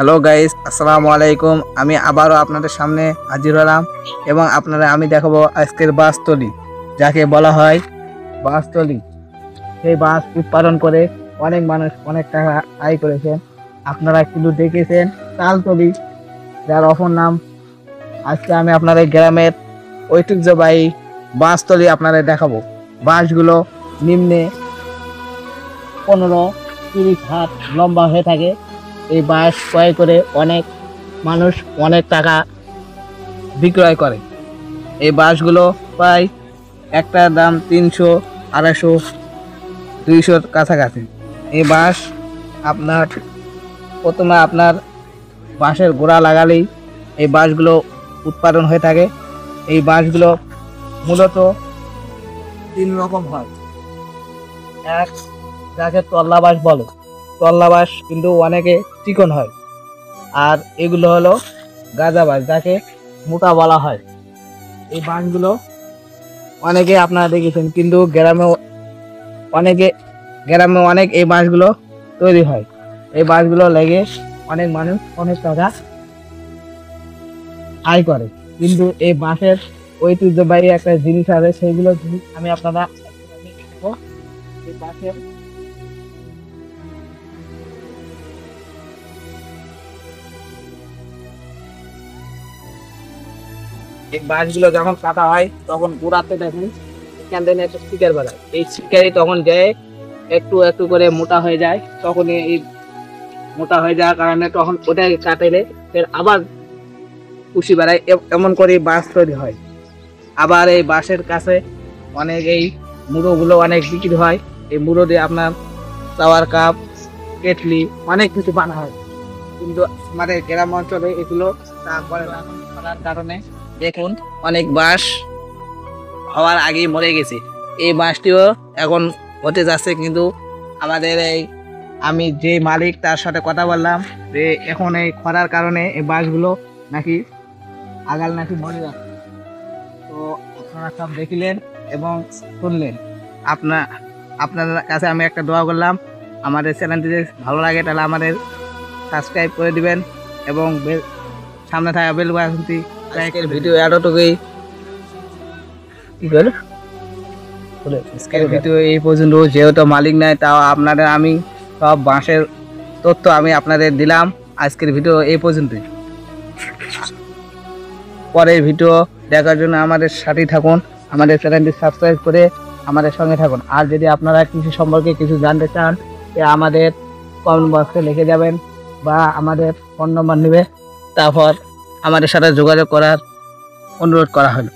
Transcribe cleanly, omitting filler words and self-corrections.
Hello guys, আসসালামু আলাইকুম। আমি আবারও আপনাদের সামনে হাজির হলাম এবং আপনারা আমি দেখাবো আজকের বাঁশতলি, যাকে বলা হয় বাঁশতলি। সেই বাঁশ উৎপাদন করে অনেক মানুষ অনেক টাকা আয় করেছেন। আপনারা কিন্তু দেখেছেন তালতলি, যার অপর নাম। আজকে আমি আপনাদের গ্রামের ঐতিহ্যবাহী বাঁশতলি আপনাদের দেখাবো। বাঁশগুলো নিম্নে 15-30 হাত লম্বা হয়ে থাকে। এই বাঁশ ক্রয় করে অনেক মানুষ অনেক টাকা বিক্রয় করে। এই বাঁশগুলো প্রায় একটার দাম 300, 250, 200 কাছাকাছি। এই বাঁশ আপনার প্রথমে আপনার বাঁশের গোড়া লাগালেই এই বাঁশগুলো উৎপাদন হয়ে থাকে। এই বাঁশগুলো মূলত 3 রকম হয়। এক, যাকে তল্লা বাঁশ বলে। তল্লা বাঁশ কিন্তু অনেকে চিকন হয়। আর এগুলো হলো গাঁজা বাঁশ, যাকে মোটা বলা হয়। এই বাঁশগুলো অনেকে আপনারা দেখেছেন, কিন্তু গ্রামে অনেক এই বাঁশগুলো তৈরি হয়। এই বাঁশগুলো লেগে অনেক মানুষ অনেক টাকা আয় করে। কিন্তু এই বাঁশের ঐতিহ্যবাহী একটা জিনিস আছে, সেইগুলো জিনিস আমি আপনারা দেখাবো। এই বাঁশের এই বাঁশগুলো যখন কাটা হয় তখন গোড়াতে দেখেন এখান থেকে একটা শিকার বেড়ায়। এই শিকারই তখন যায় একটু একটু করে মোটা হয়ে যায়। তখন এই মোটা হয়ে যাওয়ার কারণে তখন ওটাকে কাটেলে ফের আবার কুশি বেড়ায়। এমন করে বাঁশ তৈরি হয়। আবার এই বাঁশের কাছে অনেক এই মুড়োগুলো অনেক বিক্রি হয়। এই মুড়ো দিয়ে আপনার চাওয়ার কাপ, কেটলি, অনেক কিছু বানা হয়। কিন্তু আমাদের গ্রাম অঞ্চলে এগুলো তারপরে এখন করার কারণে দেখুন অনেক বাঁশ হওয়ার আগেই মরে গেছে। এই বাঁশটিও এখন হতে যাচ্ছে, কিন্তু আমাদের আমি যে মালিক তার সাথে কথা বললাম যে এখন এই খরার কারণে এই বাঁশগুলো নাকি আগাল নাকি মরে যাচ্ছে। তো আপনারা সব দেখিলেন এবং শুনলেন। আপনার কাছে আমি একটা দোয়া করলাম, আমাদের চ্যানেলটি যদি ভালো লাগে তাহলে আমাদের সাবস্ক্রাইব করে দিবেন এবং সামনে থাকা বেল বাটনটি লাইকের ভিডিও এতটুকুই। ভিডিও এই পর্যন্ত। যেহেতু মালিক নাই, তাও আপনাদের আমি সব বাঁশের তথ্য আমি আপনাদের দিলাম। আজকের ভিডিও এই পর্যন্তই। পরের ভিডিও দেখার জন্য আমাদের সাথেই থাকুন, আমাদের চ্যানেলটি সাবস্ক্রাইব করে আমাদের সঙ্গে থাকুন। আর যদি আপনারা কৃষি সম্পর্কে কিছু জানতে চান, আমাদের কমেন্ট বক্সে লিখে যাবেন বা আমাদের ফোন নম্বর নেবে, তারপর আমাদের সাথে যোগাযোগ করার অনুরোধ করা হলো।